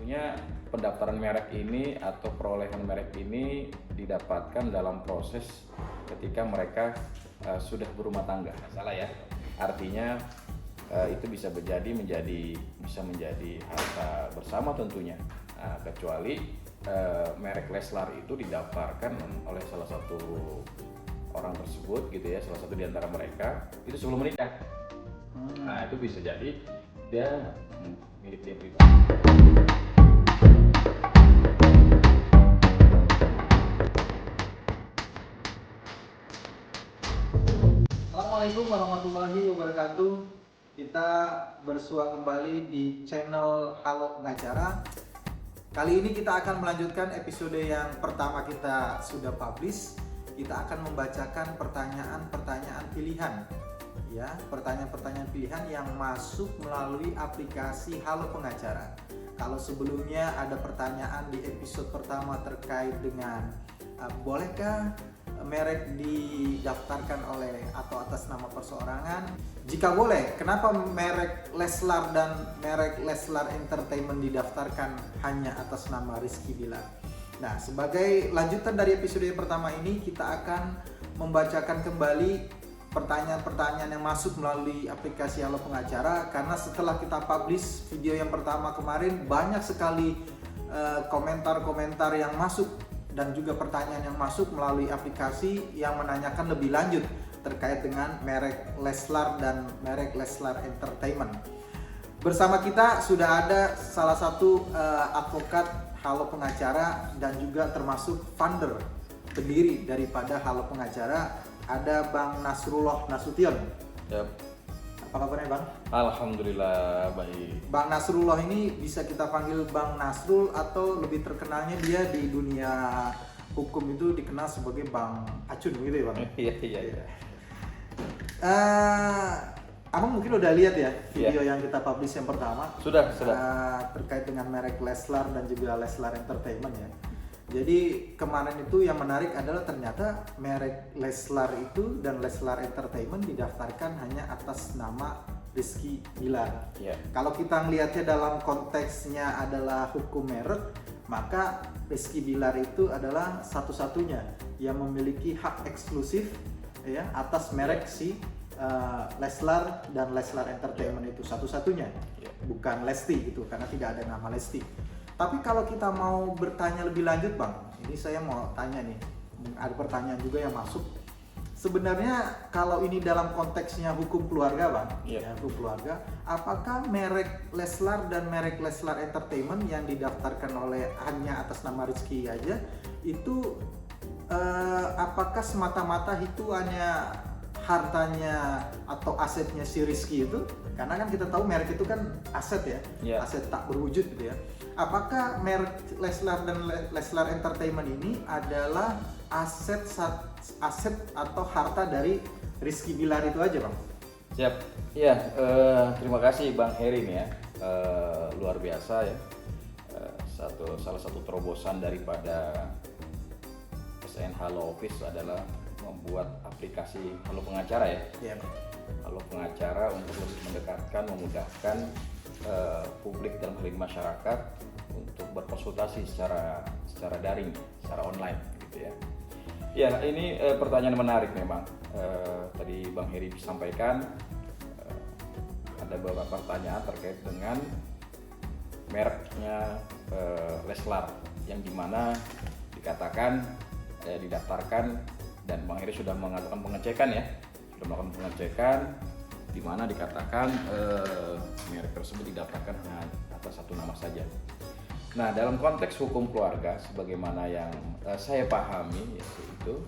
Tentunya pendaftaran merek ini atau perolehan merek ini didapatkan dalam proses ketika mereka sudah berumah tangga. Salah ya. Artinya itu bisa bisa menjadi harta bersama tentunya. Kecuali merek Leslar itu didaftarkan oleh salah satu orang tersebut gitu ya, salah satu di antara mereka itu sebelum menikah. Nah, itu bisa jadi dia milik dia pribadi. Assalamualaikum warahmatullahi wabarakatuh. Kita bersua kembali di channel Halo Pengacara. Kali ini kita akan melanjutkan episode yang pertama kita sudah publish. Kita akan membacakan pertanyaan-pertanyaan pilihan. Ya, pertanyaan-pertanyaan pilihan yang masuk melalui aplikasi Halo Pengacara. Kalau sebelumnya ada pertanyaan di episode pertama terkait dengan bolehkah merek didaftarkan oleh atau atas nama perseorangan? Jika boleh, kenapa merek Leslar dan merek Leslar Entertainment didaftarkan hanya atas nama Rizky Bilar? Nah, sebagai lanjutan dari episode yang pertama ini, kita akan membacakan kembali pertanyaan-pertanyaan yang masuk melalui aplikasi Halo Pengacara, karena setelah kita publish video yang pertama kemarin banyak sekali komentar-komentar yang masuk dan juga pertanyaan yang masuk melalui aplikasi yang menanyakan lebih lanjut terkait dengan merek Leslar dan merek Leslar Entertainment. Bersama kita sudah ada salah satu advokat Halo Pengacara dan juga termasuk founder pendiri daripada Halo Pengacara, ada Bang Nasrullah Nasution. Yep. Apa kabarnya Bang? Alhamdulillah baik. Bang Nasrullah ini bisa kita panggil Bang Nasrul atau lebih terkenalnya dia di dunia hukum itu dikenal sebagai Bang Acun gitu ya Bang? Iya. Abang mungkin udah lihat ya video yang kita publish yang pertama. Sudah. Terkait dengan merek Leslar dan juga Leslar Entertainment ya. Jadi kemarin itu yang menarik adalah ternyata merek Leslar itu dan Leslar Entertainment didaftarkan hanya atas nama Rizky Bilar. Yeah. Kalau kita melihatnya dalam konteksnya adalah hukum merek, maka Rizky Bilar itu adalah satu-satunya yang memiliki hak eksklusif ya atas merek si Leslar dan Leslar Entertainment itu satu-satunya, bukan Lesti gitu, karena tidak ada nama Lesti. Tapi kalau kita mau bertanya lebih lanjut Bang, ini saya mau tanya nih, ada pertanyaan juga yang masuk. Sebenarnya kalau ini dalam konteksnya hukum keluarga Bang, ya, hukum keluarga, apakah merek Leslar dan merek Leslar Entertainment yang didaftarkan oleh hanya atas nama Rizky aja, itu apakah semata-mata itu hanya hartanya atau asetnya si Rizky itu? Karena kan kita tahu merek itu kan aset ya, aset tak berwujud gitu ya. Apakah merek Leslar dan Leslar Entertainment ini adalah aset atau harta dari Rizky Bilar itu aja Bang? Siap. Ya, terima kasih Bang Heri nih ya. Luar biasa ya. Salah satu terobosan daripada SN Halo Office adalah membuat aplikasi Halo Pengacara ya. Halo Pengacara untuk lebih mendekatkan, memudahkan publik dan masyarakat untuk berkonsultasi secara daring, secara online gitu ya. Ya, ini pertanyaan menarik memang. Tadi Bang Heri sampaikan ada beberapa pertanyaan terkait dengan mereknya Leslar yang dimana dikatakan didaftarkan, dan Bang Heri sudah mengatakan pengecekan ya, sudah melakukan pengecekan di mana dikatakan merek tersebut didaftarkan hanya atas satu nama saja. Nah, dalam konteks hukum keluarga sebagaimana yang saya pahami yaitu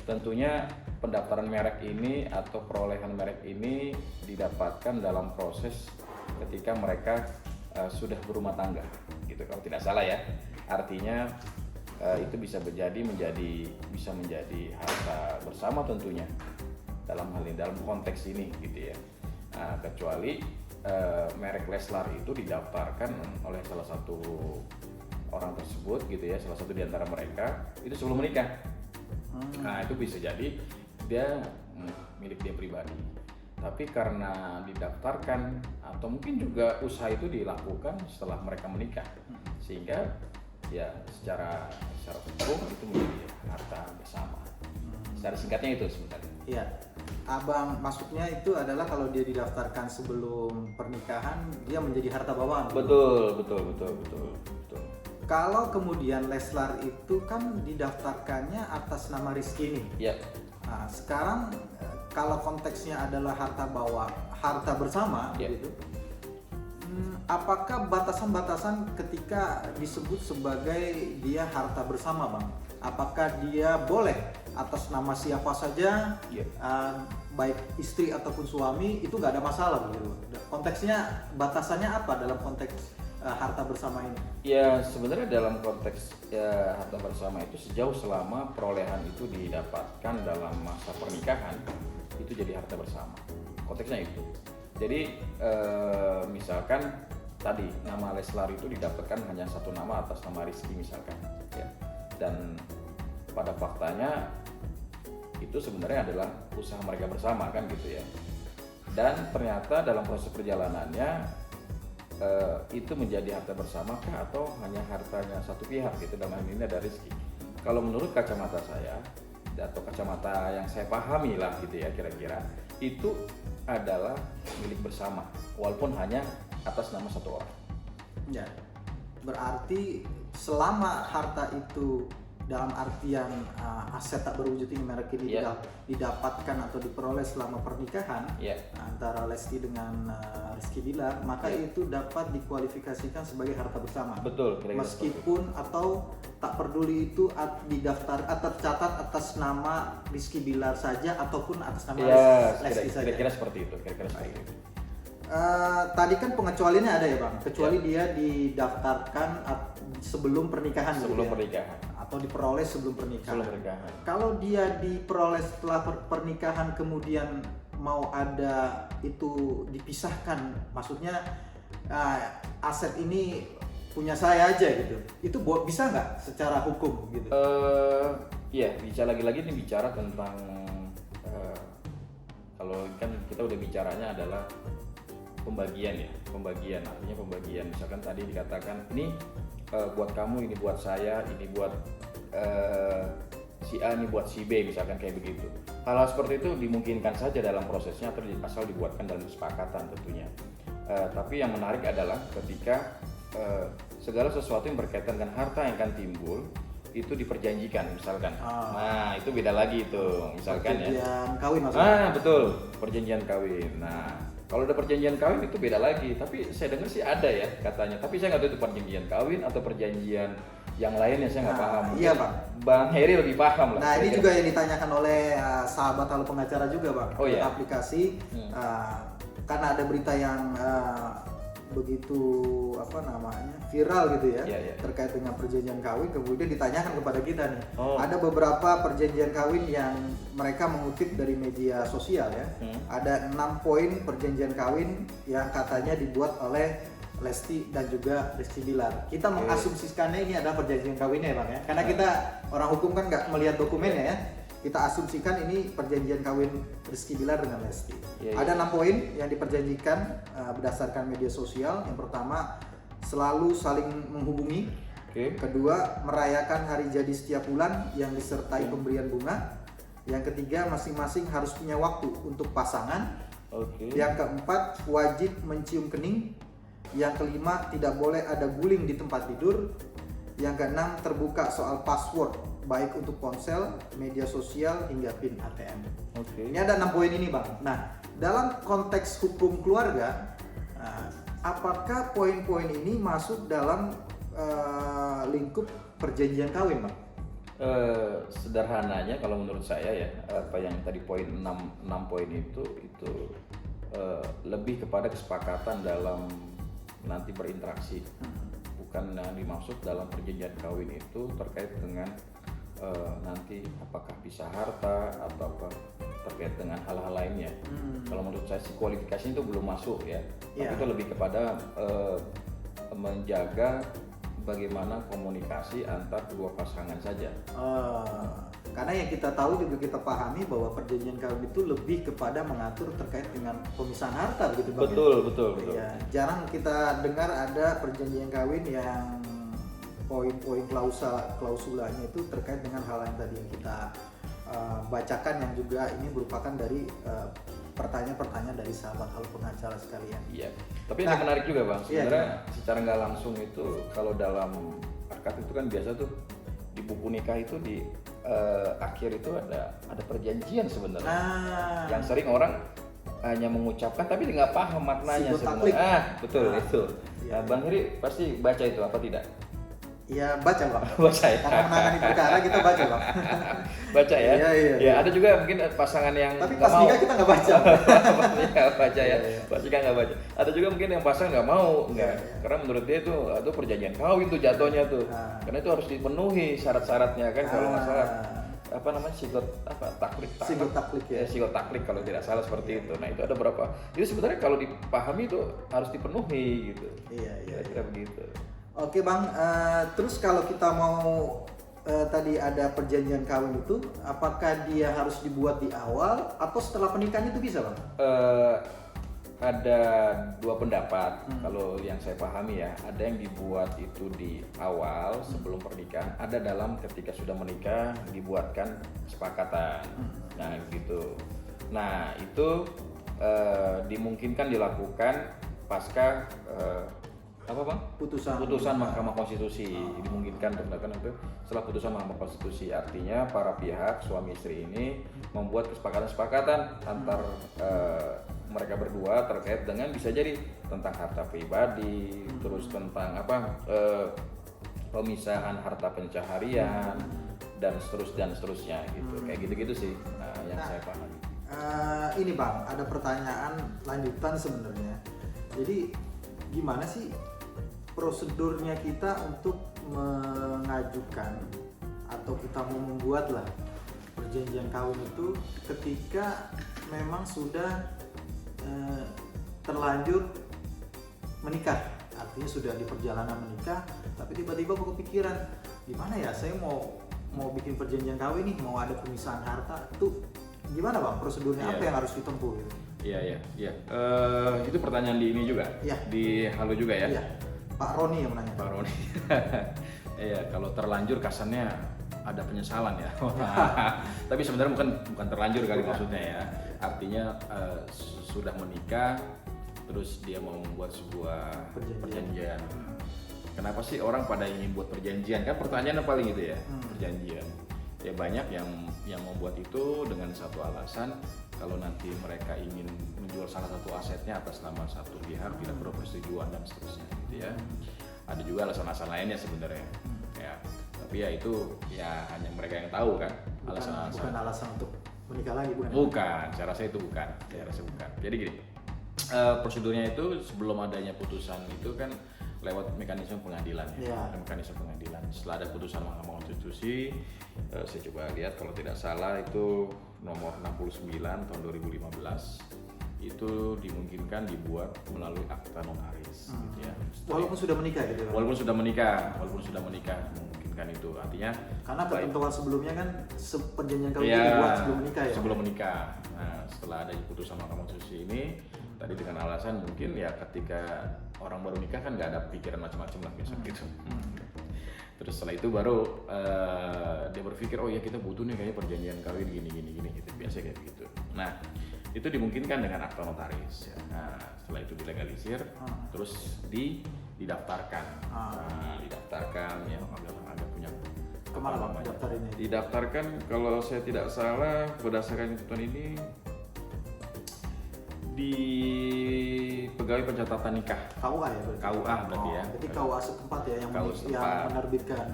tentunya pendaftaran merek ini atau perolehan merek ini didapatkan dalam proses ketika mereka sudah berumah tangga gitu kalau tidak salah ya. Artinya itu bisa menjadi harta bersama tentunya dalam hal ini, dalam konteks ini gitu ya. Kecuali merek Leslar itu didaftarkan oleh salah satu orang tersebut gitu ya, salah satu di antara mereka itu sebelum menikah. Nah, itu bisa jadi dia milik dia pribadi. Tapi karena didaftarkan atau mungkin juga usaha itu dilakukan setelah mereka menikah, sehingga ya secara hukum itu menjadi harta bersama. Secara singkatnya itu sebenarnya. Iya. Abang maksudnya itu adalah kalau dia didaftarkan sebelum pernikahan dia menjadi harta bawaan. Betul. Kalau kemudian Leslar itu kan didaftarkannya atas nama Rizky nih. Ya. Nah, sekarang kalau konteksnya adalah harta bersama Ya. gitu. Apakah batasan-batasan ketika disebut sebagai dia harta bersama, Bang? Apakah dia boleh atas nama siapa saja, Ya. baik istri ataupun suami, itu nggak ada masalah begitu? Konteksnya, batasannya apa dalam konteks harta bersama ini? Ya sebenarnya dalam konteks ya, harta bersama itu sejauh selama perolehan itu didapatkan dalam masa pernikahan itu jadi harta bersama. Konteksnya itu. Jadi misalkan tadi nama Leslar itu didapatkan hanya satu nama atas nama Rizky misalkan, ya. Dan pada faktanya itu sebenarnya adalah usaha mereka bersama kan gitu ya. Dan ternyata dalam proses perjalanannya itu menjadi harta bersama kah atau hanya hartanya satu pihak gitu, dalam hal ini ada Rizky. Kalau menurut kacamata saya atau kacamata yang saya pahami lah gitu ya, kira-kira itu adalah milik bersama walaupun hanya atas nama satu orang. Ya, berarti selama harta itu dalam artian aset tak berwujud ini merek ini Yeah. didapatkan atau diperoleh selama pernikahan Yeah. antara Lesti dengan Rizky Bilar, maka Yeah. itu dapat dikualifikasikan sebagai harta bersama. Betul, kira-kira Meskipun atau tak peduli itu didaftar atau tercatat atas nama Rizky Bilar saja ataupun atas nama ya, Lesti saja. kira-kira seperti itu, kira-kira seperti itu. Tadi kan pengecualiannya ada ya, Bang, kecuali dia didaftarkan sebelum pernikahan gitu Sebelum ya? pernikahan. Atau diperoleh sebelum pernikahan. Sebelum pernikahan. Kalau dia diperoleh setelah pernikahan kemudian mau ada itu dipisahkan, maksudnya aset ini punya saya aja gitu, itu bisa nggak secara hukum gitu? Ya, bicara lagi-lagi ini bicara tentang kalau kan kita udah bicaranya adalah pembagian artinya pembagian. Misalkan tadi dikatakan ini buat kamu, ini buat saya, ini buat si A, ini buat si B, misalkan kayak begitu. Hal-hal seperti itu dimungkinkan saja dalam prosesnya atau asal dibuatkan dalam kesepakatan tentunya. Tapi yang menarik adalah ketika segala sesuatu yang berkaitan dengan harta yang akan timbul itu diperjanjikan misalkan. Nah, itu beda lagi itu misalkan perjanjian kawin maksudnya. Betul, perjanjian kawin. Nah, kalau ada perjanjian kawin itu beda lagi, tapi saya dengar sih ada ya katanya. Tapi saya nggak tahu itu perjanjian kawin atau perjanjian yang lainnya, saya nggak paham. Iya, Bang. Bang Heri lebih paham lah. Nah, ini juga yang ditanyakan oleh sahabat Halo Pengacara juga, Bang. Oh, iya. Aplikasi karena ada berita yang begitu viral gitu ya, terkait dengan perjanjian kawin, kemudian ditanyakan kepada kita nih. Ada beberapa perjanjian kawin yang mereka mengutip dari media sosial ya. Ada 6 poin perjanjian kawin yang katanya dibuat oleh Lesti dan juga Rizky Bilar. Kita mengasumsikannya ini adalah perjanjian kawinnya ya, Bang ya. Karena kita orang hukum kan nggak melihat dokumennya ya. Kita asumsikan ini perjanjian kawin Rizky Bilar dengan Lesti. Ada 6 poin yang diperjanjikan berdasarkan media sosial. Yang pertama, selalu saling menghubungi. Kedua, merayakan hari jadi setiap bulan yang disertai pemberian bunga. Yang ketiga, masing-masing harus punya waktu untuk pasangan. Yang keempat, wajib mencium kening. Yang kelima, tidak boleh ada guling di tempat tidur. Yang keenam, terbuka soal password baik untuk ponsel, media sosial hingga PIN ATM. Ini ada 6 poin ini, Bang. Nah, dalam konteks hukum keluarga, apakah poin-poin ini masuk dalam lingkup perjanjian kawin, Bang? Sederhananya kalau menurut saya ya, apa yang tadi poin 6 poin itu lebih kepada kesepakatan dalam nanti berinteraksi. Bukan yang dimaksud dalam perjanjian kawin itu terkait dengan nanti apakah bisa harta atau apa terkait dengan hal-hal lainnya. Kalau menurut saya sih kualifikasinya itu belum masuk ya. Tapi itu lebih kepada menjaga bagaimana komunikasi antar kedua pasangan saja. Karena yang kita tahu juga kita pahami bahwa perjanjian kawin itu lebih kepada mengatur terkait dengan pemisahan harta begitu, Bang. Betul. Ya, jarang kita dengar ada perjanjian kawin yang poin-poin klausulanya itu terkait dengan hal yang tadi yang kita bacakan, yang juga ini merupakan dari pertanyaan-pertanyaan dari sahabat halo pengacara sekalian. Iya. Tapi yang menarik juga bang, sebenarnya iya, secara nggak langsung itu kalau dalam akad itu kan biasa tuh di buku nikah itu di akhir itu ada perjanjian sebenarnya. Nah, Yang sering orang hanya mengucapkan tapi nggak paham maknanya Sigot sebenarnya. taklik. Betul Nah, itu. iya. Nah, Bang Heri pasti baca itu apa tidak? ya baca bang. Baca ya. Karena menangani perkara kita baca bang. Baca ya. Iya. Ya ada juga mungkin pasangan yang Tapi nggak pas mau. nikah kita nggak baca. Nggak baca ya. Iya. Pas nikah nggak baca. Ada juga mungkin yang pasangan nggak mau, nggak. Iya. Karena menurut dia itu perjanjian kawin tuh jatuhnya tuh. Ah. Karena itu harus dipenuhi syarat-syaratnya kan kalau nggak salah. Ah. Apa namanya taklik Sigot taklik ya. sigot taklik kalau tidak salah seperti itu. Nah itu ada berapa. Jadi sebenarnya kalau dipahami itu harus dipenuhi gitu. Iya. Kira-kira begitu. Oke bang, terus kalau kita mau tadi ada perjanjian kawin itu, apakah dia harus dibuat di awal atau setelah pernikahan itu bisa bang? Ada dua pendapat kalau yang saya pahami ya. Ada yang dibuat itu di awal sebelum pernikahan, ada dalam ketika sudah menikah dibuatkan kesepakatan. Nah gitu. Nah itu dimungkinkan dilakukan pasca apa bang? Putusan Mahkamah Konstitusi. Dimungkinkan untuk dilakukan itu setelah putusan Mahkamah Konstitusi. Artinya para pihak suami istri ini membuat kesepakatan antar mereka berdua terkait dengan bisa jadi tentang harta pribadi, terus tentang pemisahan harta pencaharian dan seterusnya gitu. Kayak gitu-gitu sih yang saya pahami. Ini bang, ada pertanyaan lanjutan sebenarnya. Jadi gimana sih prosedurnya kita untuk mengajukan atau kita mau membuat lah perjanjian kawin itu ketika memang sudah terlanjur menikah, artinya sudah di perjalanan menikah, tapi tiba-tiba kepikiran gimana ya, saya mau bikin perjanjian kawin nih, mau ada pemisahan harta, tuh gimana bang prosedurnya? Apa yang harus ditempuh gitu? Iya. Itu pertanyaan di ini juga, di Halo juga ya. Iya. Pak Roni yang menanya. Pak Roni. Iya, kalau terlanjur kesannya ada penyesalan ya. Tapi sebenarnya bukan terlanjur kali maksudnya ya. Artinya sudah menikah, terus dia mau membuat sebuah perjanjian. Kenapa sih orang pada ingin buat perjanjian? Kan pertanyaan paling itu ya, perjanjian. Ya banyak yang membuat itu dengan satu alasan, kalau nanti mereka ingin menjual salah satu asetnya atas nama satu pihak tidak perlu persetujuan dan seterusnya gitu ya. Ada juga alasan-alasan lainnya sebenarnya ya, tapi ya itu ya hanya mereka yang tahu kan. Bukan alasan untuk menikah lagi, bukan. Saya rasa itu bukan. Jadi gini, prosedurnya itu sebelum adanya putusan itu kan lewat mekanisme pengadilan ya. Mekanisme pengadilan. Setelah ada putusan Mahkamah Konstitusi, saya coba lihat kalau tidak salah itu nomor 69 tahun 2015, itu dimungkinkan dibuat melalui akta notaris gitu ya. Walaupun sudah menikah gitu ya? Walaupun sudah menikah memungkinkan itu. Artinya karena ketentuan sebelumnya kan perjanjian kawin dibuat sebelum menikah ya? Sebelum menikah. Nah, setelah ada putusan Mahkamah Konstitusi ini tadi dengan alasan mungkin ya ketika orang baru nikah kan nggak ada pikiran macam-macam lah biasa gitu. Terus setelah itu baru dia berpikir oh ya kita butuh nih kayaknya perjanjian kawin gini gitu, biasa kayak gitu. Nah itu dimungkinkan dengan akta notaris. Nah setelah itu dilegalisir, terus didaftarkan. Didaftarkan ya, ada punya kemana bang daftar ini? Didaftarkan kalau saya tidak salah berdasarkan ketentuan ini di Pegawai Pencatatan Nikah. KUA ya berarti? KUA berarti ya. Berarti KUA setempat ya yang menerbitkan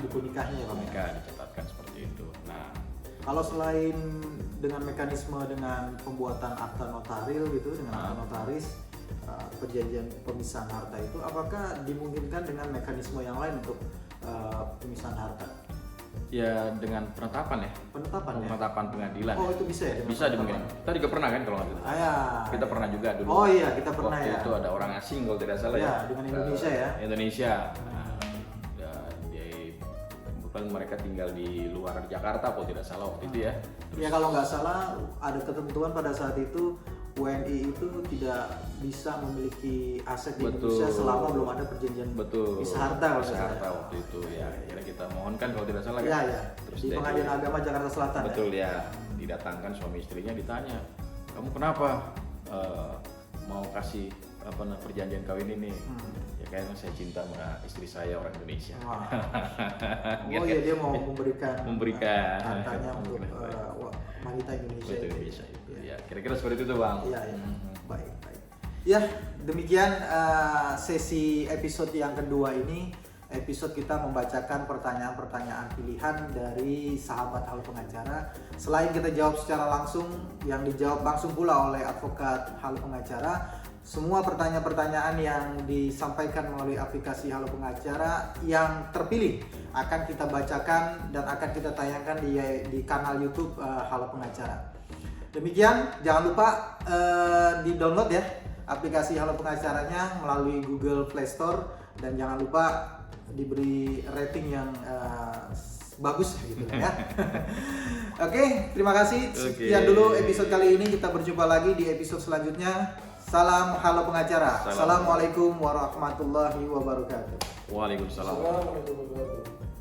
buku nikahnya ya bang? Nikah dicatatkan seperti itu. Nah, kalau selain dengan mekanisme dengan pembuatan akta notaril gitu, dengan akta notaris, perjanjian pemisahan harta itu, apakah dimungkinkan dengan mekanisme yang lain untuk pemisahan harta? Ya dengan penetapan ya. Penetapan pengadilan. Oh itu bisa ya? Bisa dimungkinkan. Kita juga pernah kan kalau nggak salah. Kita pernah juga dulu. Oh iya kita pernah ya. Itu ada orang asing kalau tidak salah ya. Dengan Indonesia ya. Indonesia. Kebetulan mereka tinggal di luar Jakarta kalau tidak salah waktu itu ya. Ya kalau nggak salah ada ketentuan pada saat itu WNI itu tidak bisa memiliki aset di Betul. Indonesia selama belum ada perjanjian Betul. pisah harta. kalau Pisah nggak harta salah. waktu itu ya. Akhirnya kita mohonkan kalau tidak salah Ya, kan. ya. Terus Di dia Pengadilan Agama Jakarta Selatan. betul ya. Didatangkan suami istrinya ditanya, kamu kenapa mau kasih perjanjian kawin ini? Ya kayaknya saya cinta sama istri saya orang Indonesia. Wah. Oh iya, dia mau memberikan Memberikan. hartanya untuk wanita Indonesia. Betul itu. Indonesia itu. Ya, kira-kira seperti itu Bang. Iya, iya. Baik, baik. Ya, demikian sesi episode yang kedua ini. Episode kita membacakan pertanyaan-pertanyaan pilihan dari sahabat halo pengacara. Selain kita jawab secara langsung, yang dijawab langsung pula oleh advokat halo pengacara. Semua pertanyaan-pertanyaan yang disampaikan melalui aplikasi Halo Pengacara yang terpilih akan kita bacakan dan akan kita tayangkan di kanal YouTube Halo Pengacara. Demikian, jangan lupa di-download ya aplikasi Halo Pengacaranya melalui Google Play Store, dan jangan lupa diberi rating yang bagus gitu ya. Oke, terima kasih. Sekian dulu episode kali ini. Kita berjumpa lagi di episode selanjutnya. Salam Halo Pengacara. Assalamualaikum warahmatullahi wabarakatuh. Waalaikumsalam. Assalamualaikum warahmatullahi wabarakatuh.